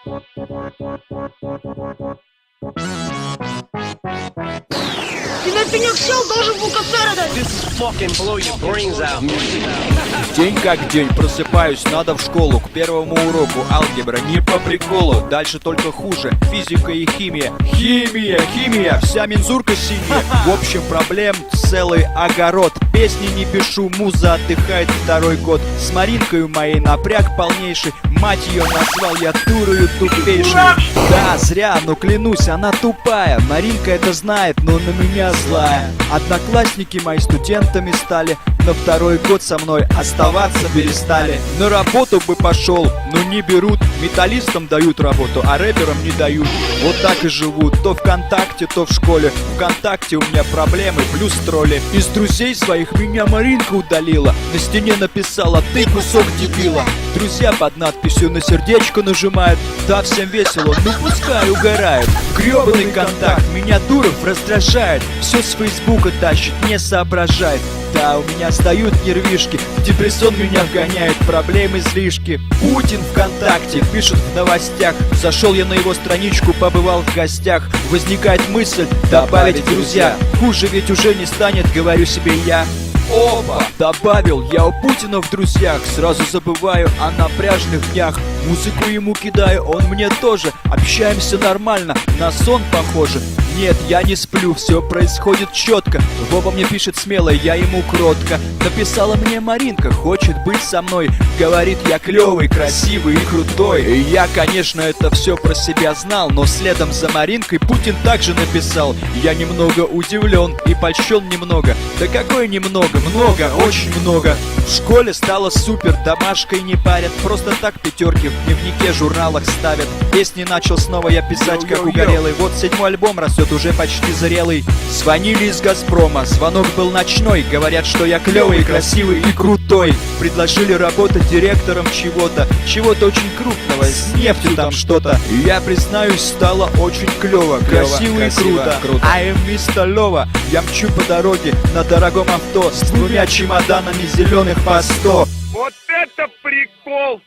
Ты на пенек сел, должен был коцера. День как день, просыпаюсь, надо в школу. К первому уроку алгебра, не по приколу. Дальше только хуже, физика и химия. Химия, вся мензурка синяя. В общем, проблем целый огород. Песни не пишу, муза отдыхает второй год. С Маринкою моей напряг полнейший. Мать ее назвал я дурою тупейшей. Да, зря, но клянусь, она тупая. Маринка это знает, но на меня злая. Одноклассники мои студентами стали, но второй год со мной оставаться перестали. На работу бы пошел, но не берут. Металлистам дают работу, а рэперам не дают. Вот так и живут, то ВКонтакте, то в школе. ВКонтакте у меня проблемы, плюс тролли. Из друзей своих меня Маринка удалила. На стене написала: ты кусок дебила. Друзья под надписью на сердечко нажимают. Да, всем весело, ну пускай угорают. Гребаный контакт меня дуров раздражает. Все с фейсбука тащит, не соображает. Да, у меня встают нервишки, в депрессон меня вгоняет, проблемы излишки. Путин ВКонтакте пишет в новостях. Зашел я на его страничку, побывал в гостях. Возникает мысль добавить в друзья. Хуже ведь уже не станет, говорю себе я. Опа! Добавил я у Путина в друзьях. Сразу забываю о напряжных днях. Музыку ему кидаю, он мне тоже. Общаемся нормально, на сон похоже. Нет, я не сплю, все происходит четко. Вова мне пишет смело, я ему кротко. Написала мне Маринка, хочет быть со мной. Говорит, я клевый, красивый и крутой. И я, конечно, это все про себя знал. Но следом за Маринкой Путин также написал. Я немного удивлен и польщен немного. Да какой немного, много, очень много. В школе стало супер, домашкой не парят. Просто так пятерки в дневнике, журналах ставят. Песни начал снова я писать, как угорелый. Вот 7-й альбом растет, уже почти зрелый. Звонили из Газпрома, звонок был ночной. Говорят, что я клевый, красивый и крутой. Предложили работать директором чего-то очень крупного, с нефтью там что-то. И я признаюсь, стало очень клево, красиво и круто. I am Mr. Lova. Я мчу по дороге на дорогом авто с двумя чемоданами зеленых по 100. Вот это прикол!